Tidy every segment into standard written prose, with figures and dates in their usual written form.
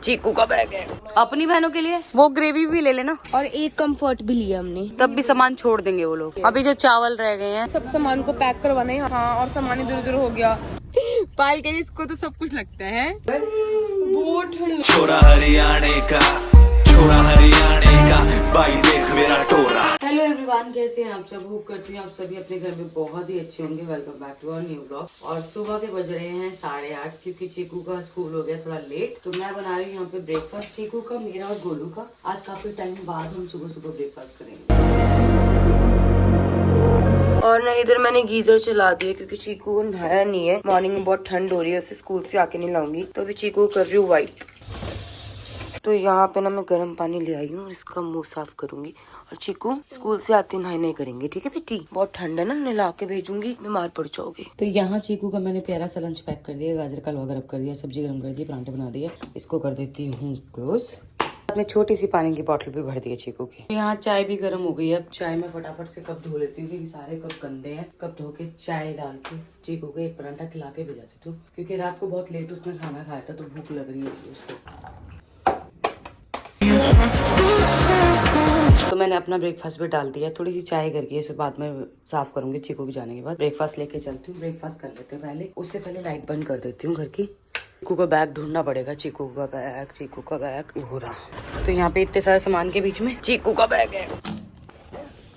चीकू का बैग है अपनी बहनों के लिए, वो ग्रेवी भी ले लेना और एक कंफर्ट भी लिया हमने। तब भी सामान छोड़ देंगे वो लोग। अभी जो चावल रह गए हैं सब सामान को पैक करवाना है। हाँ, और सामान इधर उधर हो गया। पायल के इसको तो सब कुछ लगता है। बहुत ठंड। छोरा हरियाणे का, छोरा हरियाणे का, भाई देख मेरा टोरा। हेलो एवरीवन, कैसे हैं आप सब? होप करती हूँ आप सभी अपने घर में बहुत ही अच्छे होंगे। Welcome back to our new blog. और सुबह के बज रहे हैं 8:30 क्योंकि चीकू का स्कूल हो गया थोड़ा लेट। तो मैं बना रही हूँ यहाँ पे ब्रेकफास्ट चीकू का, मेरा और गोलू का। आज काफी टाइम बाद हम सुबह सुबह ब्रेकफास्ट करेंगे। और ना इधर मैंने गीजर चला दिया क्योंकि चीकू को नहाया नहीं है। मॉर्निंग में बहुत ठंड हो रही है, उसे स्कूल से आके नहीं लाऊंगी। तो अभी चीकू को कर रही हूँ वाइट। तो यहाँ पे ना मैं गर्म पानी ले आई हूँ और इसका मुंह साफ करूंगी। और चीकू स्कूल से आते नहाए नहीं करेंगे, ठीक है बेटी? बहुत ठंड है ना, नहला के भेजूंगी, बीमार पड़ जाओगे। तो यहाँ चीकू का मैंने प्यारा सा लंच पैक कर दिया। गाजर का हलवा गरम कर दिया, सब्जी गरम कर दी, परांठे बना दिए। इसको कर देती हूँ क्लोज। मैं छोटी सी पानी की बोतल भी भर दी है चीकू की। यहाँ चाय भी गर्म हो गई है। अब चाय में फटाफट से कप धो लेती हूँ क्योंकि सारे कप गंदे हैं। कप धो के चाय डाल के चीकू को एक परांठा खिला के भेजा देती हूँ क्योंकि रात को बहुत लेट उसने खाना खाया था तो भूख लग रही है उसको। तो मैंने अपना ब्रेकफास्ट भी डाल दिया। थोड़ी सी चाय कर गई है, बाद में साफ करूंगी चीकू के जाने के बाद। ब्रेकफास्ट लेके चलती हूँ, ब्रेकफास्ट कर लेते हैं पहले। उससे पहले लाइट बंद कर देती हूँ घर की। चीकू का बैग ढूंढना पड़ेगा। चीकू का बैग, चीकू का बैग हो रहा। तो यहाँ पे इतने सारे सामान के बीच में चीकू का बैग है।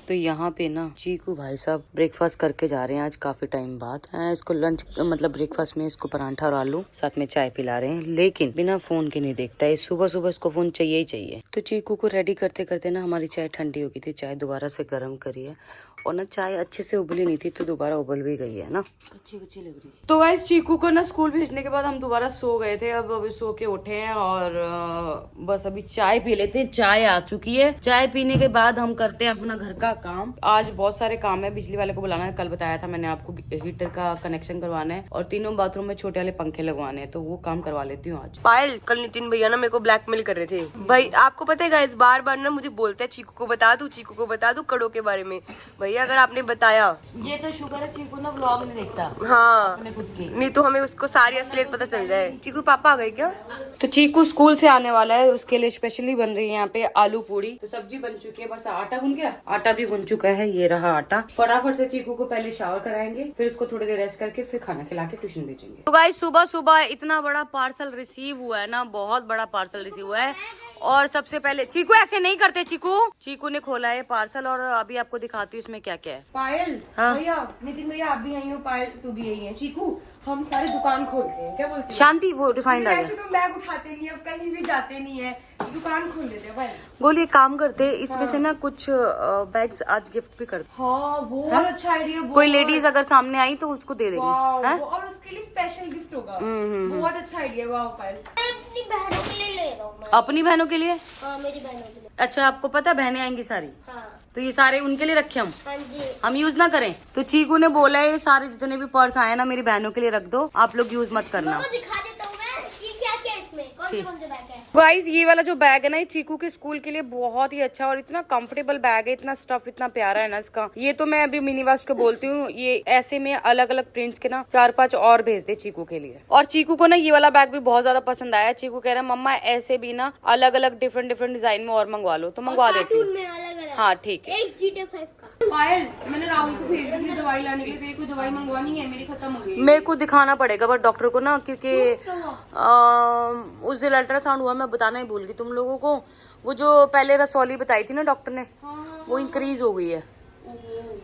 तो यहाँ पे ना चीकू भाई साहब ब्रेकफास्ट करके जा रहे हैं आज काफी टाइम बाद। इसको लंच मतलब ब्रेकफास्ट में इसको परांठा और आलू साथ में चाय पिला रहे हैं, लेकिन बिना फोन के नहीं देखता है। सुबह सुबह इसको फोन चाहिए ही चाहिए। तो चीकू को रेडी करते करते ना हमारी चाय ठंडी हो गई थी। चाय दोबारा से गर्म करी है और ना चाय अच्छे से उबली नहीं थी तो दोबारा उबल भी गई है ना, अच्छी अच्छी लग रही है। तो गाइस चीकू को ना स्कूल भेजने के बाद हम दोबारा सो गए थे। अब अभी सो के उठे हैं और बस अभी चाय पी लेते हैं। चाय आ चुकी है। चाय पीने के बाद हम करते हैं अपना घर का काम। आज बहुत सारे काम है। बिजली वाले को बुलाना है, कल बताया था मैंने आपको। हीटर का कनेक्शन करवाना है और तीनों बाथरूम में छोटे वाले पंखे लगवाने हैं, तो वो काम करवा लेती हूँ आज। पायल, कल नितिन भैया ना मेरे को ब्लैकमेल कर रहे थे भाई। आपको पता है इस बार बार ना मुझे बोलते हैं चीकू को बता दूं, चीकू को बता दूं कड़ों के बारे में। भैया अगर आपने बताया, ये तो शुक्र है चीकू ना व्लॉग नहीं देखता। हाँ, खुद की नहीं तो हमें उसको सारी असलियत पता चल जाए। चीकू पापा आ गए क्या? तो चीकू स्कूल से आने वाला है, उसके लिए स्पेशली बन रही है यहाँ पे आलू पूड़ी। तो सब्जी बन चुकी है, बस आटा गूंद गया। आटा भी गूंद चुका है, ये रहा आटा। फटाफट से चीकू को पहले शावर कराएंगे, फिर उसको थोड़ी देर रेस्ट करके फिर खाना खिला के ट्यूशन भेजेंगे। तो गाइस सुबह सुबह इतना बड़ा पार्सल रिसीव हुआ है ना, बहुत बड़ा पार्सल रिसीव हुआ है। और सबसे पहले चीकू ऐसे नहीं करते। चीकू ने खोला है पार्सल और अभी आपको दिखाती हूँ इसमें क्या क्या है। पायल, हाँ? भैया, नितिन भैया आप भी आई हो, पायल तू भी आई है। चीकू हम सारी दुकान खोलते हैं, क्या बोलते हैं? शांति, वो रिफाइंड आ गया। ऐसे तो बैग उठाते नहीं है, कहीं भी जाते नहीं है, दुकान खोल लेते हैं। पायल गोली एक काम करते, इसमें से ना कुछ बैग्स आज गिफ्ट भी कर। हाँ, बहुत अच्छा आइडिया। कोई लेडीज अगर सामने आई तो उसको दे देंगे। और उसके लिए स्पेशल गिफ्ट होगा। बहुत अच्छा आइडिया। वाह पायल, अपनी बहनों के लिए ले रहा हूँ मैं। अपनी बहनों के लिए? हाँ, मेरी बहनों के लिए। अच्छा, आपको पता है बहनें आएंगी सारी? हाँ। तो ये सारे उनके लिए रखे हाँ जी। हम यूज ना करें। तो चीकू ने बोला है ये सारे जितने भी पर्स आए ना मेरी बहनों के लिए रख दो, आप लोग यूज मत करना। मामा दिखा देता हूँ मैं कि क्या क्या इसमें कौन से बैग है। गाइस ये वाला जो बैग है ना, ये चीकू के स्कूल के लिए बहुत ही अच्छा और इतना कंफर्टेबल बैग है। इतना स्टफ इतना प्यारा है ना इसका। ये तो मैं अभी मिनी वास्ट को बोलती हूँ, ये ऐसे में अलग अलग प्रिंट्स के ना 4-5 और भेज दे चीकू के लिए। और चीकू को ना ये वाला बैग भी बहुत ज्यादा पसंद आया। चीकू कह रहा है मम्मा ऐसे भी ना अलग अलग डिफरेंट डिजाइन में और मंगवा लो, तो मंगवा देती हूँ। हाँ ठीक है। एक GTA 5 का। पायल मैंने राहुल को भेज दी दवाई लाने के लिए। तेरी कोई दवाई मंगवानी है? मेरी खत्म हो गई। मेरे को दिखाना पड़ेगा बट डॉक्टर को ना, क्योंकि उस दिन अल्ट्रासाउंड हुआ, मैं बताना ही भूल गई तुम लोगों को। वो जो पहले रसौली बताई थी ना डॉक्टर ने, वो इंक्रीज हो गई है,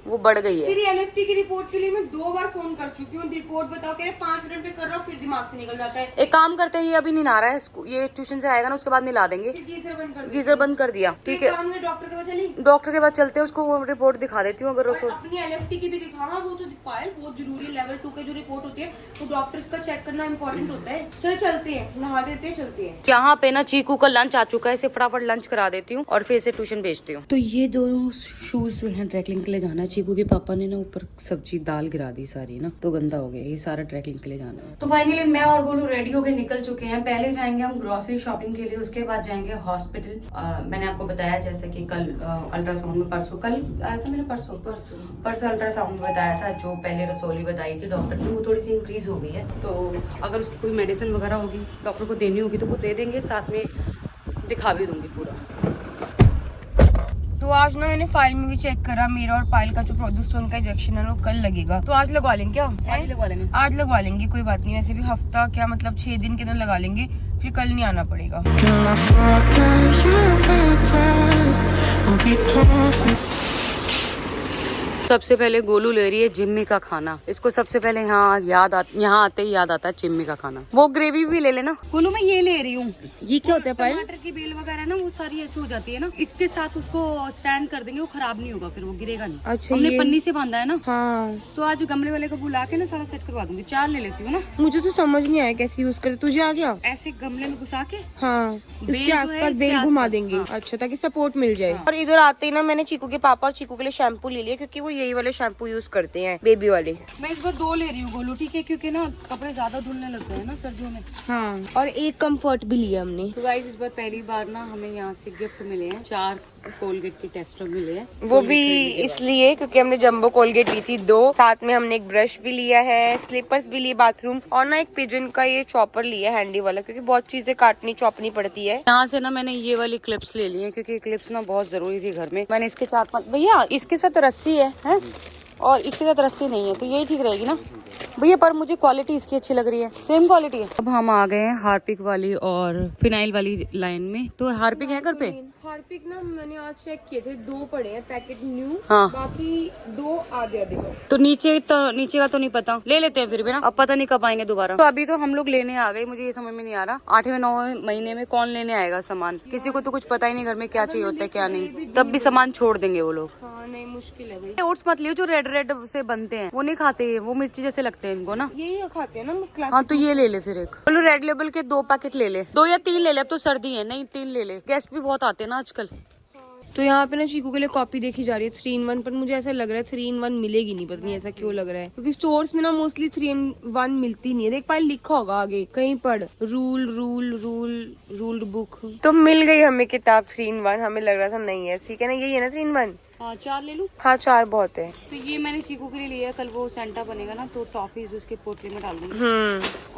वो बढ़ गई है। तेरी LFT की रिपोर्ट के लिए मैं 2 बार फोन कर चुकी हूँ। रिपोर्ट बताओ, कह रहे 5 मिनट में कर रहा हूँ, फिर दिमाग से निकल जाता है। एक काम करते हैं, ये अभी नहीं नहा रहा है, ये ट्यूशन से आएगा ना उसके बाद नला देंगे। गीजर बंद कर गीजर बंद कर दिया, ठीक है। डॉक्टर के पास चली, डॉक्टर के पास चलते हैं, उसको वो रिपोर्ट दिखा देती हूँ। अगर अपनी LFT की भी दिखाना, वो तो पायल बहुत जरूरी है। लेवल 2 की जो रिपोर्ट होती है वो डॉक्टर का चेक करना इम्पोर्टेंट होता है। चलते हैं, नहा देते हैं, चलते हैं। यहाँ पे ना चीकू का लंच आ चुका है, इसे फटाफट लंच करा देती हूँ और फिर इसे ट्यूशन भेजती हूँ। तो ये दोनों शूज जो है ड्राई क्लीन के लिए जाना है। चीकू के पापा ने ना ऊपर सब्जी दाल गिरा दी सारी ना, तो गंदा हो गया। ये सारा ट्रैकिंग के लिए जाना है। तो फाइनली मैं और गोलू रेडी होके निकल चुके हैं। पहले जाएंगे हम ग्रोसरी शॉपिंग के लिए, उसके बाद जाएंगे हॉस्पिटल। मैंने आपको बताया जैसे कि कल अल्ट्रासाउंड में, परसों कल आया था मेरा, परसों अल्ट्रासाउंड में बताया था, जो पहले रसोली बताई थी डॉक्टर ने, वो थोड़ी सी इंक्रीज हो गई है। तो अगर उसकी कोई मेडिसिन वगैरह होगी डॉक्टर को देनी होगी तो वो दे देंगे, साथ में दिखा भी दूंगी पूरा। तो आज ना मैंने फाइल में भी चेक करा, मेरा और पायल का जो प्रोजेस्टेरोन का इंजेक्शन है वो कल लगेगा। तो आज लगवा लेंगे क्या? आज लगवा लेंगे, कोई बात नहीं। वैसे भी हफ्ता क्या मतलब 6 दिन के अंदर लगा लेंगे, फिर कल नहीं आना पड़ेगा। सबसे पहले गोलू ले रही है जिम्मी का खाना। इसको सबसे पहले यहाँ आते ही याद आता है जिम्मी का खाना। वो ग्रेवी भी ले लेना। गोलू मैं ये ले रही हूँ। ये क्या होता है पायल? टमाटर की बेल वगैरह ना वो सारी ऐसी हो जाती है ना, इसके साथ उसको स्टैंड कर देंगे, वो खराब नहीं होगा, फिर वो गिरेगा नहीं। अच्छा, हमने पन्नी से बांधा है ना। हाँ, तो आज गमले वाले को बुला के ना सारा सेट करवा दूंगी। 4 ले लेती हूँ ना। मुझे तो समझ नहीं आया कैसे यूज करते। तुझे आ गया? ऐसे गमले में घुसा के, हाँ, बेल इसके जो है, आसपास इसके बेल घुमा आसपास, देंगे। हाँ। अच्छा, ताकि सपोर्ट मिल जाए। और इधर आते ही ना मैंने चीकू के पापा और चीकू के लिए शैम्पू ले लिया, क्योंकि वो यही वाले शैम्पू यूज करते हैं, बेबी वाले। मैं इस बार 2 ले रही हूँ गोलू, ठीक है, क्योंकि ना कपड़े ज्यादा धुलने लगते हैं ना सर्दियों में। हाँ, और एक कंफर्ट भी लिया हमने। तो गाइस इस बार पहली बार ना हमें यहाँ से गिफ्ट मिले हैं, 4 कोलगेट के टेस्टर मिले हैं। वो भी इसलिए क्योंकि हमने जंबो कोलगेट ली थी 2, साथ में हमने एक ब्रश भी लिया है, स्लीपर्स भी लिए बाथरूम, और ना एक पिजन का ये चॉपर लिया हैंडी वाला, क्योंकि बहुत चीजें काटनी चॉपनी पड़ती है। यहाँ से ना मैंने ये वाली क्लिप्स ले ली है, क्योंकि क्लिप्स ना बहुत जरूरी थी घर में। मैंने इसके 4-5 भैया इसके साथ रस्सी है और इसके साथ रस्सी नहीं है, तो यही ठीक रहेगी ना भैया। पर मुझे क्वालिटी इसकी अच्छी लग रही है, सेम क्वालिटी है। अब हम आ गए हैं हार्पिक वाली और फिनाइल वाली लाइन में। तो हार्पिक है घर पे? हार्पिक ना मैंने आज चेक किए थे, 2 पड़े हैं पैकेट न्यू। हाँ, बाकी 2 आधे तो नीचे का तो नहीं पता, ले लेते हैं फिर भी ना, अब पता नहीं कब आएंगे दोबारा। तो अभी तो हम लोग लेने आ गए, मुझे ये समझ में नहीं आ रहा 8वें-9वें महीने में कौन लेने आएगा सामान। किसी को तो कुछ पता ही नहीं घर में क्या चाहिए होता है क्या नहीं, तब भी सामान छोड़ देंगे वो लोग। हाँ, नहीं मुश्किल है भाई। ओट्स मत लियो जो रेड से बनते हैं, वो नहीं खाते, वो मिर्ची जैसे लगते हैं इनको ना। यही खाते हैं ना। हाँ, तो ये ले ले फिर एक। बोलो रेड लेबल के 2 पैकेट ले ले, 2 या 3 ले ले, अब तो सर्दी है। नहीं 3 ले ले, गेस्ट भी बहुत आते हैं ना आजकल। तो यहाँ पे ना चीकू के लिए कॉपी देखी जा रही है 3-in-1, पर मुझे ऐसा लग रहा है 3-in-1 मिलेगी नहीं, पता नहीं ऐसा क्यों लग रहा है, क्योंकि स्टोर्स में ना मोस्टली 3-in-1 मिलती नहीं है। देख पाए लिखा होगा आगे कहीं पर रूल्ड बुक। तो मिल गई हमें किताब 3-in-1, हमें लग रहा था नहीं है। ठीक है ना, यही है ना 3-in-1? हाँ, 4 ले लूं? हाँ, 4 बहुत है। तो ये मैंने चीकू के लिए लिया, कल वो सेंटा बनेगा ना, तो टॉफीज उसके पोटली में डाल दूंगी।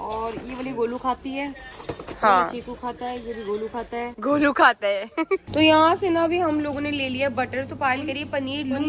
और ये वाली गोलू खाती है। हाँ, चीकू खाता है, ये भी गोलू खाता है। गोलू खाता है। तो यहाँ से ना भी हम लोगों ने ले लिया बटर। तो पायल करिए पनीर लूं,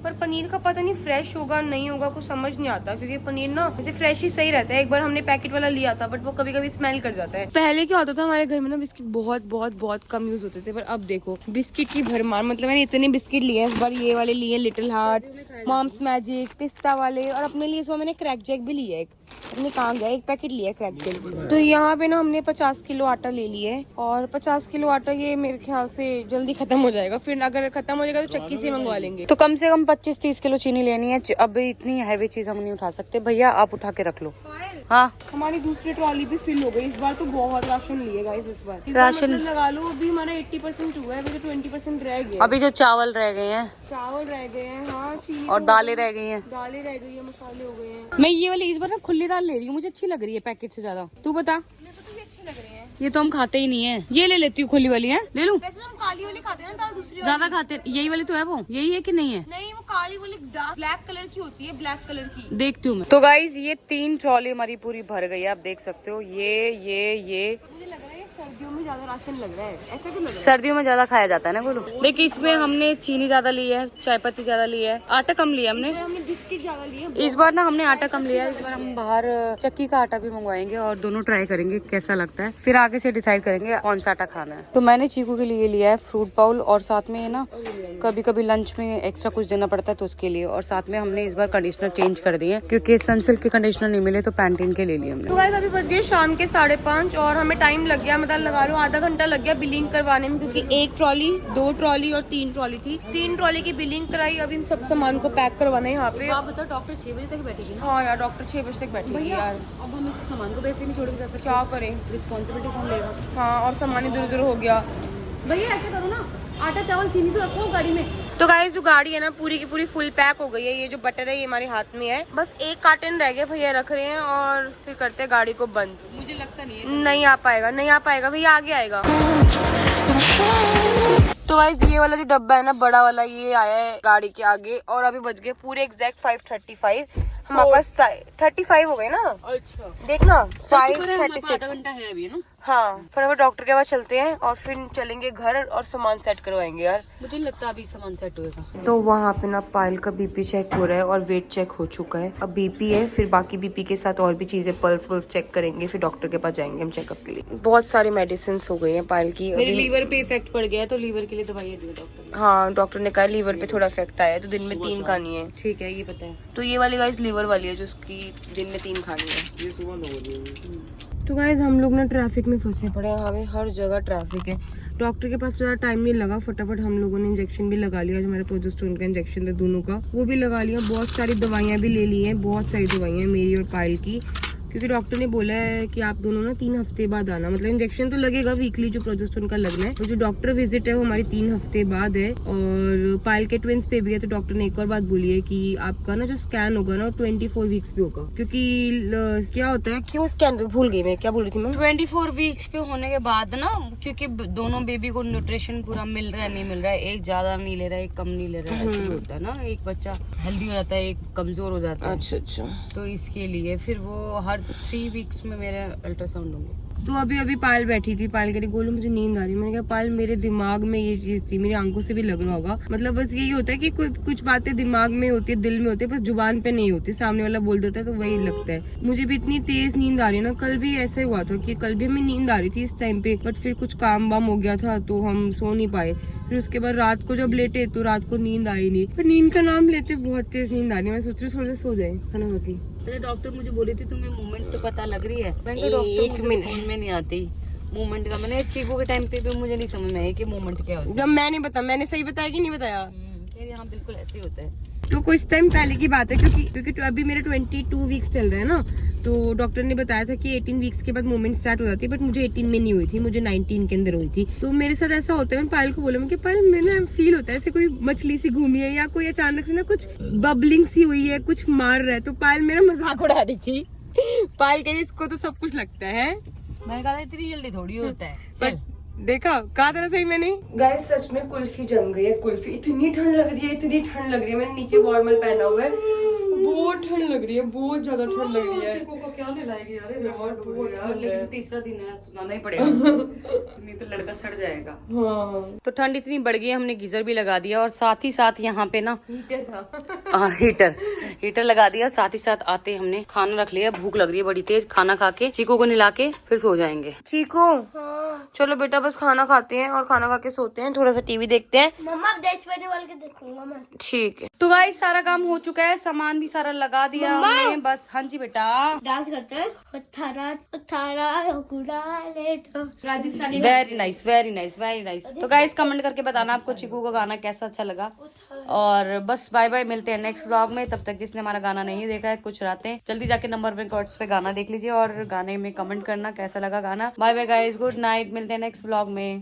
पर पनीर का पता नहीं फ्रेश होगा नहीं होगा, कुछ समझ नहीं आता, क्योंकि पनीर ना वैसे फ्रेश ही सही रहता है। एक बार हमने पैकेट वाला लिया था, बट वो कभी कभी स्मेल कर जाता है। पहले क्या होता था हमारे घर में ना, बिस्किट बहुत बहुत बहुत कम यूज होते थे, पर अब देखो बिस्किट की भरमार। मतलब मैंने इतने बिस्किट लिए इस बार, ये वाले लिए लिटिल हार्ट्स, मॉम्स मैजिक, पिस्ता वाले, और अपने लिए इस बार मैंने क्रैक जैक भी लिया है। अपने कहाँ गया, एक पैकेट लिया क्रैक जैक। तो यहाँ पे ना हमने 50 किलो आटा ले लिया है, और 50 किलो आटा ये मेरे ख्याल से जल्दी खत्म हो जाएगा। फिर अगर खत्म हो जाएगा तो चक्की से मंगवा लेंगे। तो कम से कम 25-30 किलो चीनी लेनी है। अब इतनी हैवी चीज हम नहीं उठा सकते। भैया आप उठा के रख लो। हाँ, हमारी दूसरी ट्रॉली भी फिल हो गई इस बार। तो बहुत राशन लिए गाइस इस बार। राशन मतलब लगा लो अभी हमारा 80% हुआ है, अभी तो 20% रह गया। अभी जो चावल रह गए हैं, चावल रह गए हैं, हाँ, चीनी और दालें रह गई हैं। दालें रह गई है, मसाले हो गए हैं। मैं ये वाली इस बार ना खुली दाल ले रही हूँ, मुझे अच्छी लग रही है पैकेट से ज्यादा। तू बता। ये अच्छे लग रहे हैं। ये तो हम खाते ही नहीं है, ये ले लेती हूँ खुली वाली है। ले लूँ? वैसे हम काली वाली खाते हैं ना दाल, दूसरी ज्यादा खाते, यही वाली तो है, वो यही है कि नहीं है? नहीं, वो काली वाली ब्लैक कलर की होती है, ब्लैक कलर की। देखती हूँ मैं। तो गाइज ये 3 ट्रॉली हमारी पूरी भर गई है, आप देख सकते हो। ये मुझे लग रहा है सर्दियों में ज्यादा राशन लग रहा है, ऐसा क्यों लग रहा है? सर्दियों में ज्यादा खाया जाता है ना बोलो। देखिए इसमें हमने चीनी ज्यादा ली है, चाय पत्ती ज्यादा ली है, आटा कम लिया हमने। बिस्किट ज्यादा लिए। इस बार ना हमने आटा कम लिया है। इस बार हम बाहर चक्की का आटा भी मंगवाएंगे और दोनों ट्राई करेंगे कैसा लगता है, फिर आगे से डिसाइड करेंगे कौन सा आटा खाना है। तो मैंने चीकू के लिए लिया है फ्रूट बाउल, और साथ में ना कभी कभी लंच में एक्स्ट्रा कुछ देना पड़ता है तो उसके लिए। और साथ में हमने इस बार कंडीशनर चेंज कर दिए, क्योंकि सनसिल्क के कंडीशनर नहीं मिले तो पैंटीन के ले लिए हमने। तो गाइस अभी बज गए शाम के 5:30 और हमें टाइम लग गया, मतलब लगा लो आधा घंटा लग गया बिलिंग करवाने में, क्योंकि 1 ट्रॉली 2 ट्रॉली और 3 ट्रॉली थी। 3 ट्रॉली की बिलिंग कराई। अब इन सब सामान को पैक करवाना है यहाँ पे। आप बताओ, डॉक्टर 6 बजे तक बैठेगी ना? हाँ यार, डॉक्टर 6 बजे तक बैठेगी यार। अब हम इस सामान को वैसे नहीं छोड़ के जा सकते, क्या करें, रिस्पॉन्सिबिलिटी कौन लेगा? हाँ, और सामान इधर उधर हो गया। भैया ऐसे करो ना, आटा चावल चीनी तो रखो गाड़ी में, तो गाइस जो गाड़ी है ना पूरी की पूरी फुल पैक हो गई है। ये जो बटन है ये हमारे हाथ में है, बस एक कार्टन रह गया, भैया रख रहे हैं और फिर करते हैं गाड़ी को बंद। मुझे लगता नहीं है नहीं आ पाएगा, नहीं आ पाएगा भैया, आगे आएगा। तो गाइस ये वाला जो डब्बा है ना बड़ा वाला, ये आया है गाड़ी के आगे और अभी बज गए पूरे एग्जैक्ट 5:35। हमारे पास 35 हो गए ना। अच्छा देखना आधा 5:36 घंटा है अभी ना। हाँ फटाफट डॉक्टर के पास चलते हैं और फिर चलेंगे घर और सामान सेट करवाएंगे यार। मुझे लगता है अभी सामान सेट होएगा। तो वहाँ पे ना पायल का बीपी चेक हो रहा है और वेट चेक हो चुका है। अब बीपी है, फिर बाकी बीपी के साथ और भी चीजें पल्स वल्स चेक करेंगे, फिर डॉक्टर के पास जाएंगे हम चेकअप के लिए। बहुत सारी मेडिसिन हो गई हैं पायल की। मेरे लीवर पे इफेक्ट पड़ गया है तो लीवर के लिए दवाइयाँ दी डॉक्टर ने। हाँ डॉक्टर ने कहा लीवर पे थोड़ा इफेक्ट आया है तो दिन में 3 खानी है। ठीक है ये पता है। तो ये वाली गाइस लीवर वाली है जो उसकी दिन में 3 खानी है। ये सुबह 9 बजे। तो गाइस हम लोग ना ट्रैफिक में फंसे पड़े हैं, हमें हर जगह ट्रैफिक है। डॉक्टर के पास ज़्यादा टाइम नहीं लगा, फटाफट हम लोगों ने इंजेक्शन भी लगा लिया। जो हमारे प्रोजेस्टेरोन का इंजेक्शन था दोनों का, वो भी लगा लिया। बहुत सारी दवाइयाँ भी ले ली हैं, बहुत सारी दवाइयाँ मेरी और पायल की, क्योंकि डॉक्टर ने बोला है कि आप दोनों ना 3 हफ्ते बाद आना। मतलब इंजेक्शन तो लगेगा वीकली जो प्रोजेस्टेरोन का लगना है, तो जो डॉक्टर विजिट है वो हमारी 3 हफ्ते बाद है। और पायल के ट्विंस पे भी है, तो डॉक्टर ने एक और बात बोली है कि आपका ना जो स्कैन होगा ना 24 वीक्स पे होगा। क्योंकि क्या होता है, क्यों स्कैन भूल गई मैं, क्या बोल रही थी मैं? 24 वीक्स पे होने के बाद ना, क्योंकि दोनों बेबी को न्यूट्रिशन पूरा मिल रहा है नहीं मिल रहा है, एक ज्यादा नहीं ले रहा है एक कम नहीं ले रहा है, ऐसे भी होता है ना। एक बच्चा हेल्दी हो जाता है एक कमजोर हो जाता है। अच्छा तो इसके लिए फिर वो हर 3 वीक्स में मेरे अल्ट्रासाउंड होंगे। तो अभी पायल बैठी थी, पायल कह रही गोलू मुझे नींद आ रही है। मैंने कहा पायल मेरे दिमाग में ये चीज थी, मेरी आंखों से भी लग रहा होगा। मतलब बस यही होता है कि कुछ बातें दिमाग में होती है, दिल में होती है, बस जुबान पे नहीं होती। सामने वाला बोल देता है तो वही लगता है। मुझे भी इतनी तेज नींद आ रही है ना, कल भी ऐसा ही हुआ था कि कल भी हमें नींद आ रही थी इस टाइम पे, बट फिर कुछ काम वाम हो गया था तो हम सो नहीं पाए। फिर उसके बाद रात को जब लेटे तो रात को नींद आई नहीं, पर नींद का नाम लेते बहुत तेज नींद आ रही है। मैं सोच रही थोड़ा सा सो जाए खाना खा के। अरे डॉक्टर मुझे बोली थी तुम्हें मूवमेंट तो पता लग रही है। मैंने डॉक्टर मुझे समझ में नहीं आती मूवमेंट का। मैंने चीकू के टाइम पे भी मुझे नहीं समझ में आया कि मूवमेंट क्या होता है। जब मैंने बताया, मैंने सही बताया कि नहीं बताया? यार यहाँ बिल्कुल ऐसे ही होता है। तो कुछ टाइम पहले की बात है, क्योंकि अभी मेरे 22 वीक्स चल रहे हैं ना, तो डॉक्टर ने बताया था कि 18 वीक्स के बाद मूवमेंट स्टार्ट हो जाती है, बट मुझे 18 में नहीं हुई थी, मुझे 19 के अंदर हुई थी। तो मेरे साथ ऐसा होता है, मैं पायल को बोला मैं कि पायल मैंने फील होता है ऐसे कोई मछली सी घूमी है या कोई अचानक से ना कुछ बबलिंग सी हुई है, कुछ मार रहा है। तो पायल मेरा मजाक उड़ा रही थी। पायल कही इसको तो सब कुछ लगता है। मैंने कहा इतनी जल्दी थोड़ी होता है। पर देखा कहा था सही मैंने। गाइस सच में कुल्फी जम गई है। कुल्फी इतनी ठंड लग रही है, इतनी ठंड लग रही है। मैंने नीचे वार्मल पहना हुआ है, बहुत ठंड लग रही है, बहुत ज्यादा ठंड लग रही है। चिकू को क्या खिलाएगी यार, लेकिन तीसरा दिन है, सुनाना ही पड़ेगा नहीं तो लड़का सड़ जाएगा। हाँ तो ठंड इतनी बढ़ गई है, हमने गीजर भी लगा दिया और साथ ही साथ यहाँ पे ना हीटर था। हाँ हीटर लगा दिया। साथ ही साथ आते हमने खाना रख लिया। भूख लग रही है बड़ी तेज। खाना खा के चीकू को नहला के फिर सो जाएंगे। चीकू चलो बेटा बस खाना खाते हैं और खाना खा के सोते हैं, थोड़ा सा टीवी देखते हैं। मम्मा देश बने वाले के देखूंगा मैं। ठीक है। तो गाइस सारा काम हो चुका है, सामान भी सारा लगा दिया हमने बस। हाँ जी बेटा डांस करते हैं Rajasthani very nice very nice very nice. तो गाइस कमेंट करके बताना आपको चिकू का गाना कैसा अच्छा लगा। और बस बाय बाय, मिलते हैं नेक्स्ट व्लॉग में। तब तक जिसने हमारा गाना नहीं देखा है कुछ रातें, जल्दी जाके नंबर रिकॉर्ड्स पे गाना देख लीजिए और गाने में कमेंट करना कैसा लगा गाना। Bye bye guys, good night, मिलते हैं नेक्स्ट व्लॉग में।